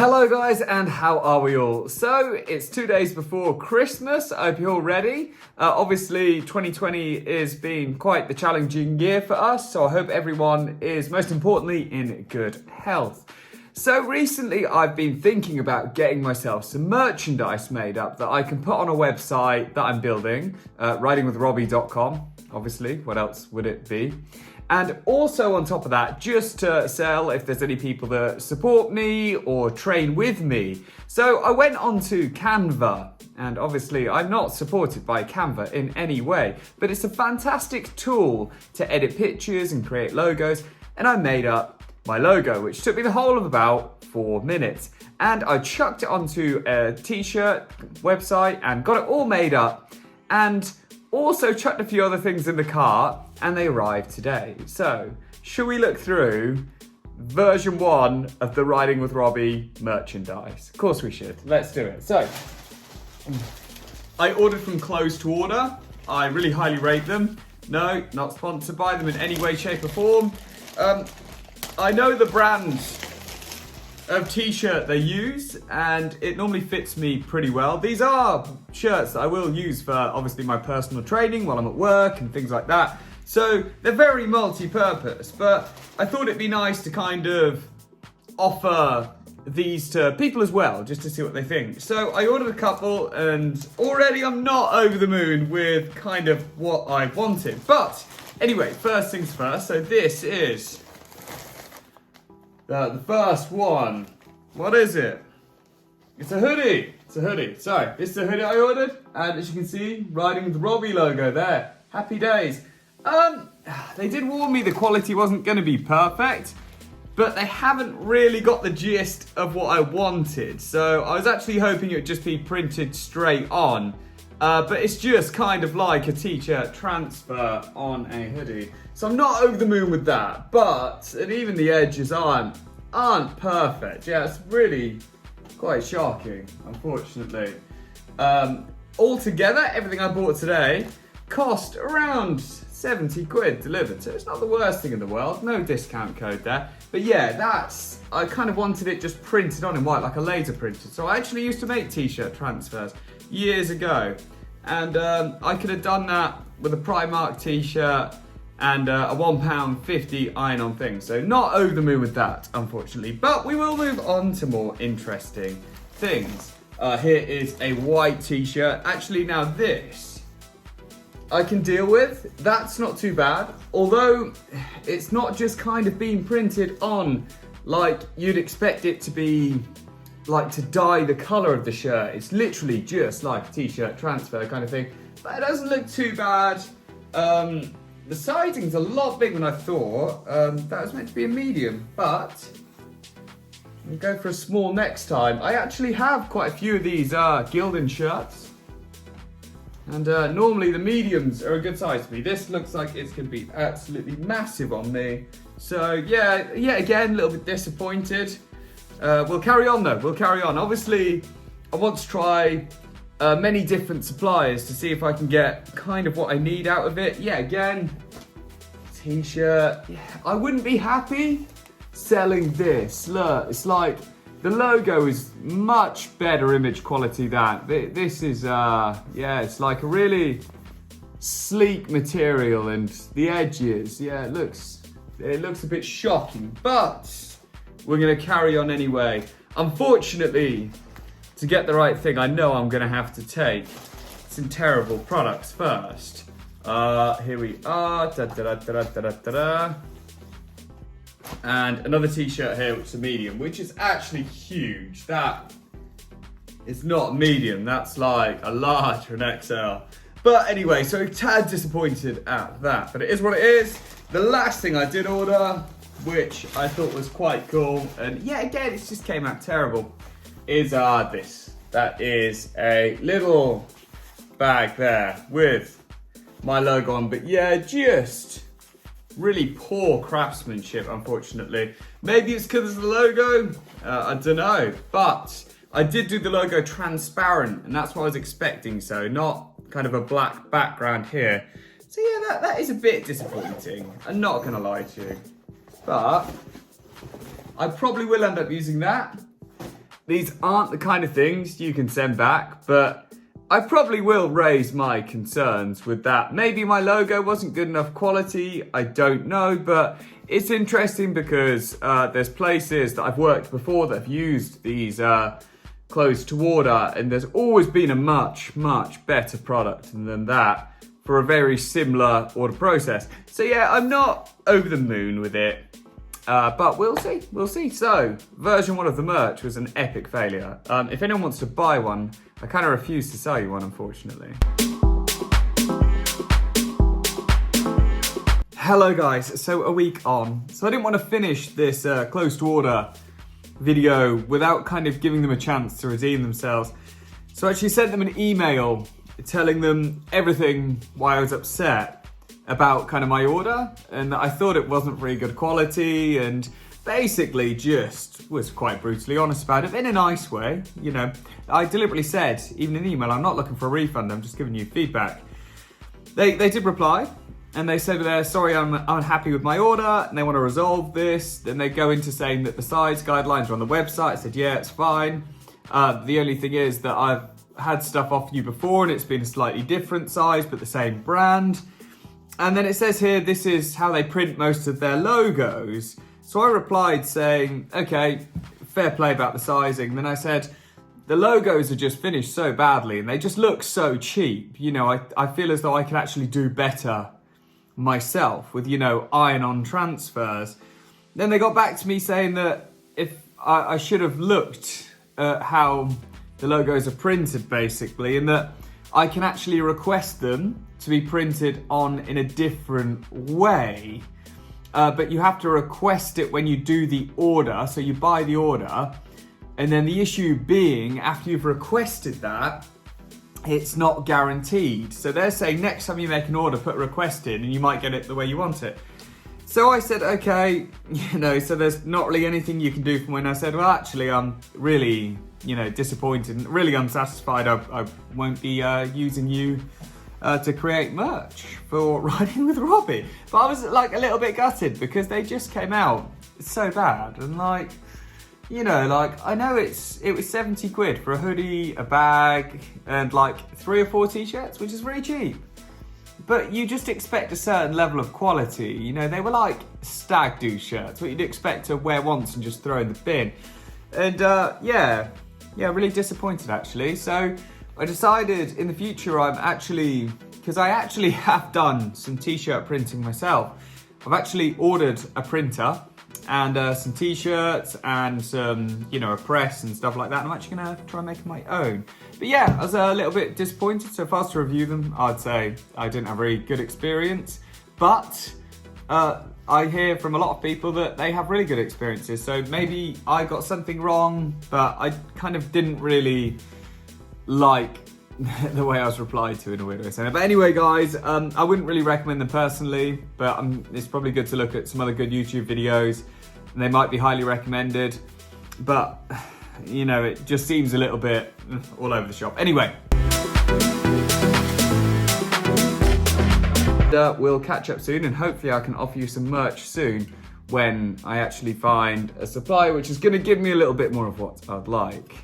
Hello guys, and how are we all? So it's 2 days before Christmas. I hope you're all ready. Obviously 2020 has been quite the challenging year for us, so I hope everyone is most importantly in good health. So recently I've been thinking about getting myself some merchandise made up that I can put on a website that I'm building, ridingwithrobbie.com, obviously, what else would it be? And also on top of that, just to sell if there's any people that support me or train with me. So I went onto Canva, and obviously I'm not supported by Canva in any way, but it's a fantastic tool to edit pictures and create logos. And I made up my logo, which took me the whole of about 4 minutes. And I chucked it onto a t-shirt website and got it all made up. And also chucked a few other things in the cart, and they arrived today. So, shall we look through version 1 of the Riding with Robbie merchandise? Of course we should. Let's do it. So, I ordered from Close to Order. I really highly rate them. No, not sponsored by them in any way, shape or form. I know the brand of t-shirt they use, and it normally fits me pretty well. These are shirts that I will use for obviously my personal training while I'm at work and things like that. So they're very multi-purpose, but I thought it'd be nice to kind of offer these to people as well, just to see what they think. So I ordered a couple, and already I'm not over the moon with kind of what I wanted. But anyway, first things first. So this is the first one. What is it? It's a hoodie. It's a hoodie. So, this is a hoodie I ordered. And as you can see, Riding with Robbie logo there. Happy days. They did warn me the quality wasn't going to be perfect, but they haven't really got the gist of what I wanted. So, I was actually hoping it would just be printed straight on. But it's just kind of like a t-shirt transfer on a hoodie. So I'm not over the moon with that, and even the edges aren't perfect. Yeah, it's really quite shocking, unfortunately. Altogether, everything I bought today cost around 70 quid delivered, so it's not the worst thing in the world. No discount code there. But yeah, I kind of wanted it just printed on in white, like a laser printed. So I actually used to make t-shirt transfers years ago. And I could have done that with a Primark t-shirt and a £1.50 iron-on thing. So not over the moon with that, unfortunately. But we will move on to more interesting things. Here is a white t-shirt. Actually, now this I can deal with. That's not too bad. Although it's not just kind of being printed on like you'd expect it to be, like to dye the colour of the shirt. It's literally just like a t-shirt transfer kind of thing. But it doesn't look too bad. The sizing's a lot bigger than I thought. That was meant to be a medium, but I'll go for a small next time. I actually have quite a few of these Gildan shirts. And normally the mediums are a good size for me. This looks like it's going to be absolutely massive on me. So yeah, again, a little bit disappointed. We'll carry on though, we'll carry on. Obviously, I want to try many different suppliers to see if I can get kind of what I need out of it. Yeah, again, t-shirt. Yeah, I wouldn't be happy selling this. Look, it's like, the logo is much better image quality than. This is, yeah, it's like a really sleek material, and the edges, yeah, it looks a bit shocking, but we're going to carry on anyway. Unfortunately, to get the right thing, I know I'm going to have to take some terrible products first. Here we are. And another t-shirt here, which is a medium, which is actually huge. That is not a medium, that's like a large or an XL. But anyway, so tad disappointed at that, but it is what it is. The last thing I did order, which I thought was quite cool, and yeah, again, it just came out terrible, is this. That is a little bag there with my logo on, but yeah, just really poor craftsmanship, unfortunately. Maybe it's because of the logo, I don't know, but I did do the logo transparent, and that's what I was expecting, so not kind of a black background here. So yeah, that is a bit disappointing, I'm not gonna lie to you. But I probably will end up using that these aren't the kind of things you can send back, but I probably will raise my concerns with that. Maybe my logo wasn't good enough quality, I don't know, but it's interesting because there's places that I've worked before that have used these close to order, and there's always been a much better product than that for a very similar order process. So yeah, I'm not over the moon with it, but we'll see. So version 1 of the merch was an epic failure. If anyone wants to buy one, I kind of refuse to sell you one, unfortunately. Hello guys, so a week on. So I didn't want to finish this close to order video without kind of giving them a chance to redeem themselves. So I actually sent them an email telling them everything why I was upset about kind of my order, and that I thought it wasn't very good quality, and basically just was quite brutally honest about it in a nice way. You know, I deliberately said, even in the email, I'm not looking for a refund, I'm just giving you feedback. They did reply, and they said they're sorry, I'm unhappy with my order, and they want to resolve this. Then they go into saying that the size guidelines are on the website. I said, yeah, it's fine. The only thing is that I've had stuff off you before, and it's been a slightly different size, but the same brand. And then it says here, this is how they print most of their logos. So I replied saying, okay, fair play about the sizing. Then I said, the logos are just finished so badly and they just look so cheap. You know, I feel as though I could actually do better myself with, you know, iron-on transfers. Then they got back to me saying that if I should have looked at how the logos are printed, basically, and that I can actually request them to be printed on in a different way. But you have to request it when you do the order. So you buy the order, and then the issue being, after you've requested that, it's not guaranteed. So they're saying next time you make an order, put a request in and you might get it the way you want it. So I said, okay, you know, so there's not really anything you can do from when I said, well, actually, I'm really, you know, disappointed and really unsatisfied. I won't be using you to create merch for Riding with Robbie. But I was like a little bit gutted because they just came out so bad, and like, you know, like I know it was 70 quid for a hoodie, a bag, and like 3 or 4 t-shirts, which is really cheap. But you just expect a certain level of quality. You know, they were like stag do shirts, what you'd expect to wear once and just throw in the bin. And yeah, really disappointed actually. So I decided in the future because I actually have done some t-shirt printing myself. I've actually ordered a printer and some t-shirts and some, you know, a press and stuff like that. I'm actually gonna try and make my own. But yeah, I was a little bit disappointed. So if I was to review them, I'd say I didn't have a very good experience. But I hear from a lot of people that they have really good experiences. So maybe I got something wrong, but I kind of didn't really like the way I was replied to in a weird way. But anyway, guys, I wouldn't really recommend them personally, but it's probably good to look at some other good YouTube videos, and they might be highly recommended. But, you know, it just seems a little bit all over the shop. Anyway. We'll catch up soon, and hopefully I can offer you some merch soon when I actually find a supplier which is going to give me a little bit more of what I'd like.